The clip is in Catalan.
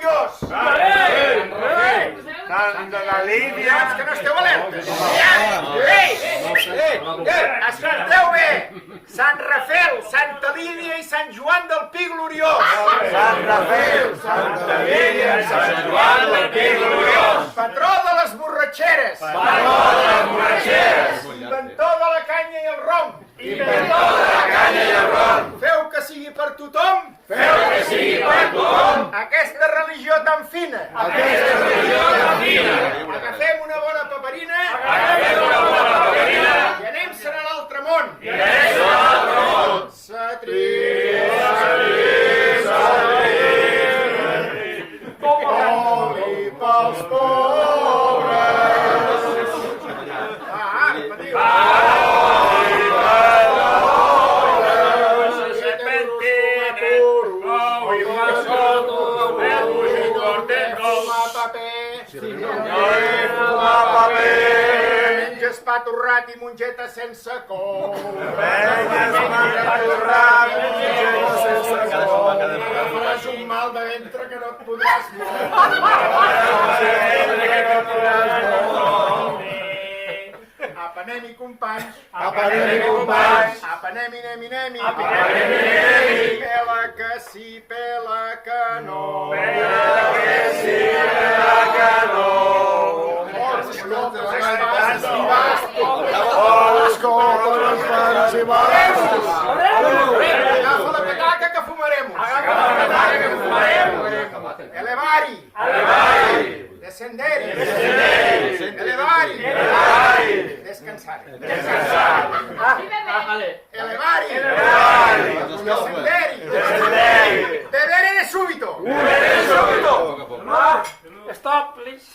gloriós. Santa Lídia. Que no esteu alertes. Ei! Escolteu bé. Sant Rafel, Santa Lídia i Sant Joan del Pi gloriós. Sant Rafel, Santa Lídia i Sant Joan del Pi gloriós. Patró de les borratxeres. Patró de les borratxeres. Inventor de la canya i el rom. Inventor de la canya i el rom. Feu que sigui per tothom. Feu que sigui per tothom. Aquesta religió tan fina. Aquesta religió tan fina. Agafem una bona paperina. Agafem una bona paperina. I anem-se'n a l'altre món. I anem-se'n a l'altre món. Oli pels pobres. Patiu. Menges pa torrat i mongeta sense cou. Faràs un mal de ventre que no et podràs moure. Apanem-hi, companys. Apanem-hi, anem-hi. Pela que sí, pela que no. Agafa la petaca que fumarem. Elevari. Descenderi. Elevari. Descansar. Elevari. Descenderi. Bebere de súbito. Stop, please.